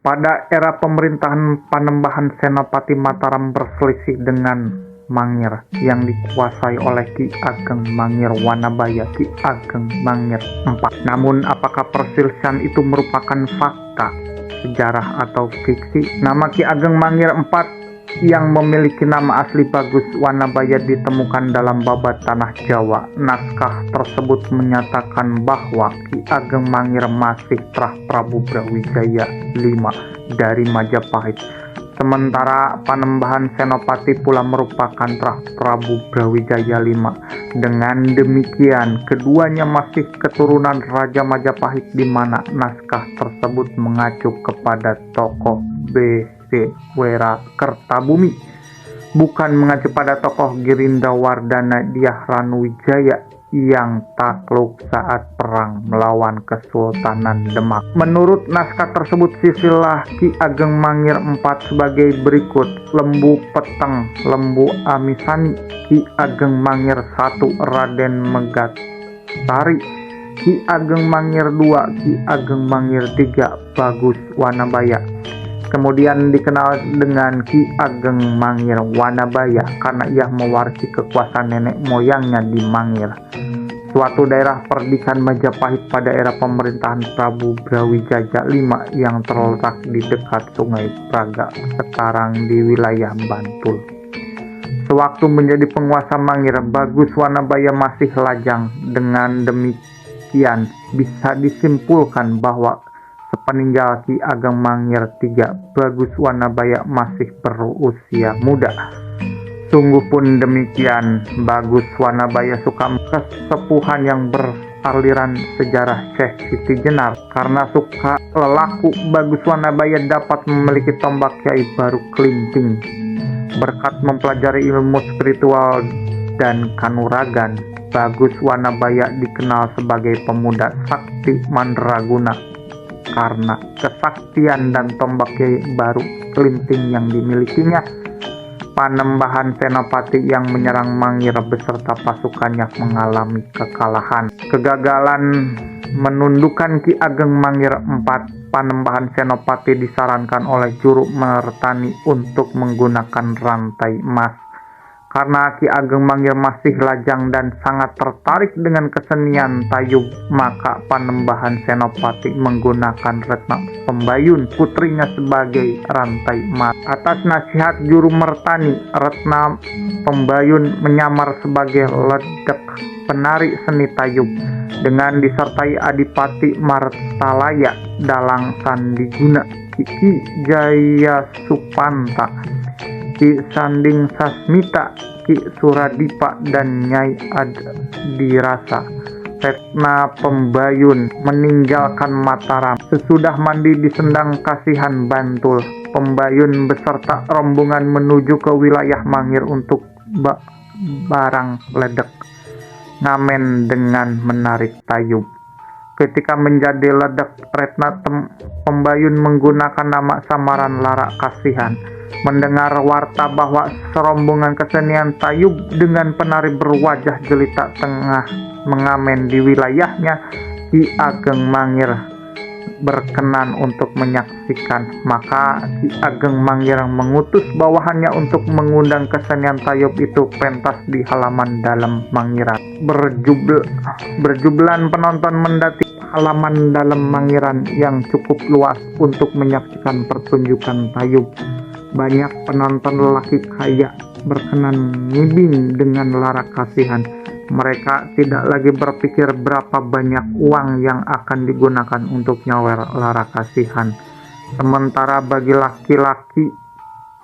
Pada era pemerintahan Panembahan Senopati Mataram berselisih dengan Mangir yang dikuasai oleh Ki Ageng Mangir Wanabaya Ki Ageng Mangir IV. Namun apakah perselisihan itu merupakan fakta, sejarah atau fiksi? Nama Ki Ageng Mangir IV yang memiliki nama asli Bagus Wanabaya ditemukan dalam Babat Tanah Jawa. Naskah tersebut menyatakan bahwa Ki Ageng Mangir masih Trah Prabu Brawijaya V dari Majapahit, sementara Panembahan Senopati pula merupakan Trah Prabu Brawijaya V. Dengan demikian, keduanya masih keturunan Raja Majapahit, di mana naskah tersebut mengacu kepada tokoh B.C. Wera Kertabumi, bukan mengacu pada tokoh Girinda Wardana Dyah Ranuwijaya yang takluk saat perang melawan Kesultanan Demak. Menurut naskah tersebut, silsilah Ki Ageng Mangir IV sebagai berikut: Lembu Peteng, Lembu Amisani, Ki Ageng Mangir I, Raden Megasari, Ki Ageng Mangir II, Ki Ageng Mangir III, Bagus Wanabaya. Kemudian dikenal dengan Ki Ageng Mangir Wanabaya karena ia mewarisi kekuasaan nenek moyangnya di Mangir, suatu daerah perdikan Majapahit pada era pemerintahan Prabu Brawijaya V yang terletak di dekat Sungai Braga, sekarang di wilayah Bantul. Sewaktu menjadi penguasa Mangir, Bagus Wanabaya masih lajang. Dengan demikian, bisa disimpulkan bahwa sepeninggal Ki Ageng Mangir III, Bagus Wanabaya masih berusia muda. Sungguh pun demikian, Bagus Wanabaya suka kesepuhan yang beraliran sejarah Syekh Siti Jenar. Karena suka lelaku, Bagus Wanabaya dapat memiliki tombak Kyai Baru Kelinting. Berkat mempelajari ilmu spiritual dan kanuragan, Bagus Wanabaya dikenal sebagai pemuda sakti mandraguna karena kesaktian dan tombak Kyai Baru Kelinting yang dimilikinya. Panembahan Senopati yang menyerang Mangir beserta pasukannya mengalami kekalahan. Kegagalan menundukkan Ki Ageng Mangir IV, Panembahan Senopati disarankan oleh Juru Mertani untuk menggunakan rantai emas. Karena Ki Ageng Mangir masih lajang dan sangat tertarik dengan kesenian tayub, maka Panembahan Senopati menggunakan Retna Pembayun, putrinya, sebagai rantai emas. Atas nasihat Juru Mertani, Retna Pembayun menyamar sebagai ledek, penari seni tayub, dengan disertai Adipati Martalaya, Dalang Sandiguna, Ki Jaya Supanta, Ki Sanding Sasmita, Ki Suradipa, dan Nyai Adirasa. Retna Pembayun meninggalkan Mataram. Sesudah mandi di Sendang Kasihan, Bantul, Pembayun beserta rombongan menuju ke wilayah Mangir untuk barang ledek ngamen dengan menarik tayub. Ketika menjadi ledek, Retna Pembayun menggunakan nama samaran Lara Kasihan. Mendengar warta bahwa serombongan kesenian tayub dengan penari berwajah jelita tengah mengamen di wilayahnya, Ki Ageng Mangir berkenan untuk menyaksikan. Maka Ki Ageng Mangir mengutus bawahannya untuk mengundang kesenian tayub itu pentas di halaman dalam Mangiran. Berjublan penonton mendati halaman dalam Mangiran yang cukup luas untuk menyaksikan pertunjukan tayub. Banyak penonton lelaki kaya berkenan ngibing dengan Lara Kasihan. Mereka tidak lagi berpikir berapa banyak uang yang akan digunakan untuk nyawer Lara Kasihan. Sementara bagi laki-laki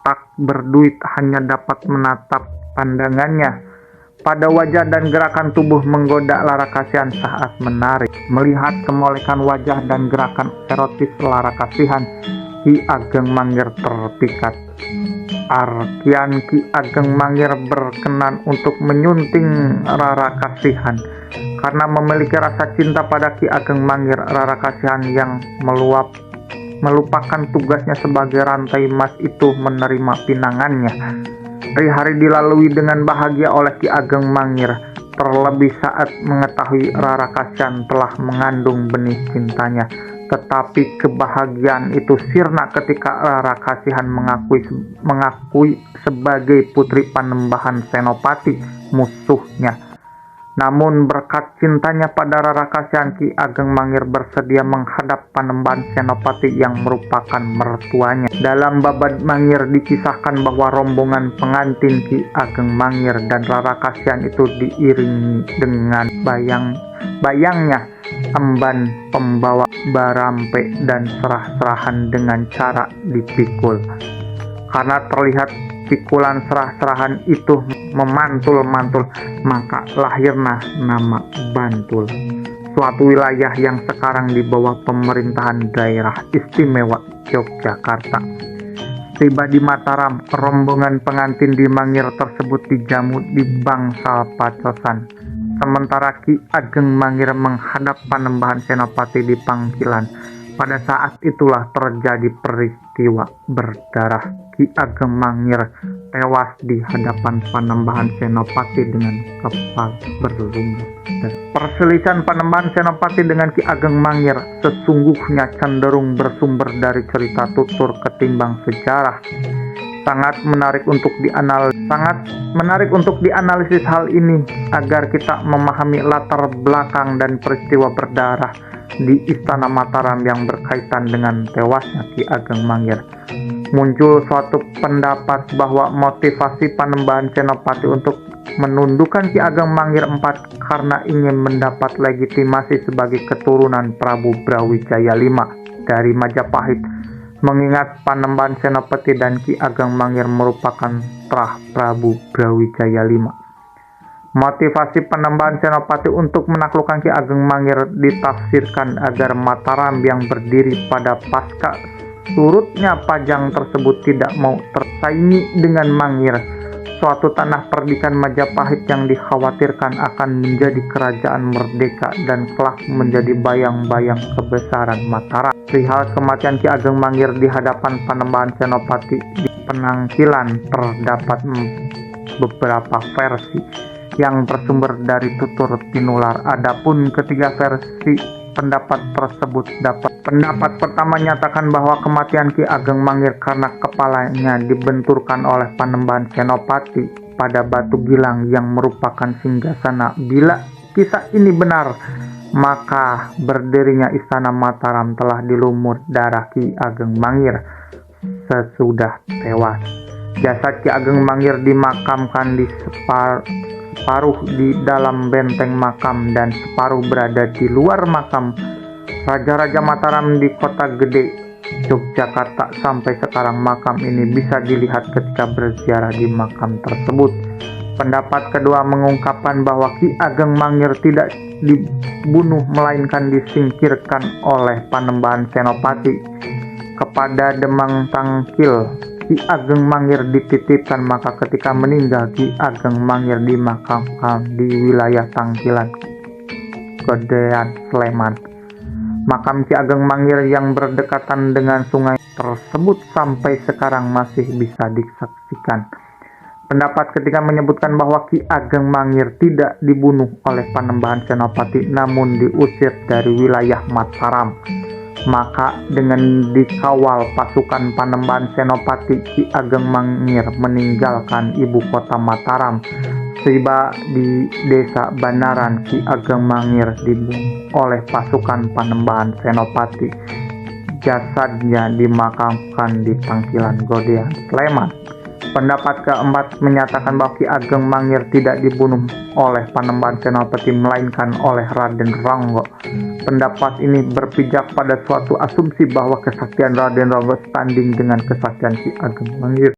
tak berduit hanya dapat menatap pandangannya pada wajah dan gerakan tubuh menggoda Lara Kasihan saat menari. Melihat kemolekan wajah dan gerakan erotis Lara Kasihan, Ki Ageng Mangir terpikat. Arkian Ki Ageng Mangir berkenan untuk menyunting Lara Kasihan. Karena memiliki rasa cinta pada Ki Ageng Mangir, Lara Kasihan yang melupakan tugasnya sebagai rantai emas itu menerima pinangannya. Hari-hari dilalui dengan bahagia oleh Ki Ageng Mangir, terlebih saat mengetahui Lara Kasihan telah mengandung benih cintanya. Tetapi kebahagiaan itu sirna ketika Rara Kasihan mengakui sebagai putri Panembahan Senopati musuhnya. Namun berkat cintanya pada Rara Kasihan, Ki Ageng Mangir bersedia menghadap Panembahan Senopati yang merupakan mertuanya. Dalam Babad Mangir dikisahkan bahwa rombongan pengantin Ki Ageng Mangir dan Rara Kasihan itu diiringi dengan bayangnya emban pembawa barampe dan serah-serahan dengan cara dipikul. Karena terlihat pikulan serah-serahan itu memantul-mantul, maka lahirlah nama Bantul, suatu wilayah yang sekarang di bawah pemerintahan daerah istimewa Yogyakarta. Tiba di Mataram, rombongan pengantin di Mangir tersebut dijamu di bangsal Pacosan. Sementara Ki Ageng Mangir menghadap Panembahan Senopati di pangkilan. Pada saat itulah terjadi peristiwa berdarah. Ki Ageng Mangir tewas di hadapan Panembahan Senopati dengan kepala berlumur. Perselisihan Panembahan Senopati dengan Ki Ageng Mangir sesungguhnya cenderung bersumber dari cerita tutur ketimbang sejarah. Sangat menarik untuk dianalisis hal ini agar kita memahami latar belakang dan peristiwa berdarah di Istana Mataram yang berkaitan dengan tewasnya Ki Ageng Mangir. Muncul suatu pendapat bahwa motivasi Panembahan Senopati untuk menundukkan Ki Ageng Mangir IV karena ingin mendapat legitimasi sebagai keturunan Prabu Brawijaya V dari Majapahit, mengingat Panembahan Senopati dan Ki Ageng Mangir merupakan terah Prabu Brawijaya V. Motivasi Panembahan Senopati untuk menaklukkan Ki Ageng Mangir ditafsirkan agar Mataram yang berdiri pada pasca surutnya Pajang tersebut tidak mau tersaingi dengan Mangir, suatu tanah perdikan Majapahit yang dikhawatirkan akan menjadi kerajaan merdeka dan kelak menjadi bayang-bayang kebesaran Mataram. Perihal kematian Ki Ageng Mangir di hadapan Panembahan Senopati di penangkilan terdapat beberapa versi yang bersumber dari tutur tinular. Adapun ketiga versi pendapat tersebut pendapat pertama nyatakan bahwa kematian Ki Ageng Mangir karena kepalanya dibenturkan oleh Panembahan Senopati pada batu gilang yang merupakan singgasana. Bila kisah ini benar, maka berdirinya Istana Mataram telah dilumur darah Ki Ageng Mangir sesudah tewas. Jasad Ki Ageng Mangir dimakamkan di separuh di dalam benteng makam dan separuh berada di luar makam Raja-Raja Mataram di Kota Gede, Yogyakarta. Sampai sekarang makam ini bisa dilihat ketika berziarah di makam tersebut. Pendapat kedua mengungkapkan bahwa Ki Ageng Mangir tidak dibunuh melainkan disingkirkan oleh Panembahan Senopati. Kepada Demang Tangkil, Ki Ageng Mangir dititipkan, maka ketika meninggal Ki Ageng Mangir dimakamkan di wilayah Tangkilan, Gedean, Sleman. Makam Ki Ageng Mangir yang berdekatan dengan sungai tersebut sampai sekarang masih bisa disaksikan. Pendapat ketiga menyebutkan bahwa Ki Ageng Mangir tidak dibunuh oleh Panembahan Senopati namun diusir dari wilayah Mataram. Maka dengan dikawal pasukan Panembahan Senopati, Ki Ageng Mangir meninggalkan ibu kota Mataram. Tiba di desa Banaran, Ki Ageng Mangir dibunuh oleh pasukan Panembahan Senopati. Jasadnya dimakamkan di Tangkilan Godean, Sleman. Pendapat keempat menyatakan bahwa Ki Ageng Mangir tidak dibunuh oleh Panembahan Senopati melainkan oleh Raden Ronggo. Pendapat ini berpijak pada suatu asumsi bahwa kesaktian Raden Ronggo setanding dengan kesaktian Ki Ageng Mangir.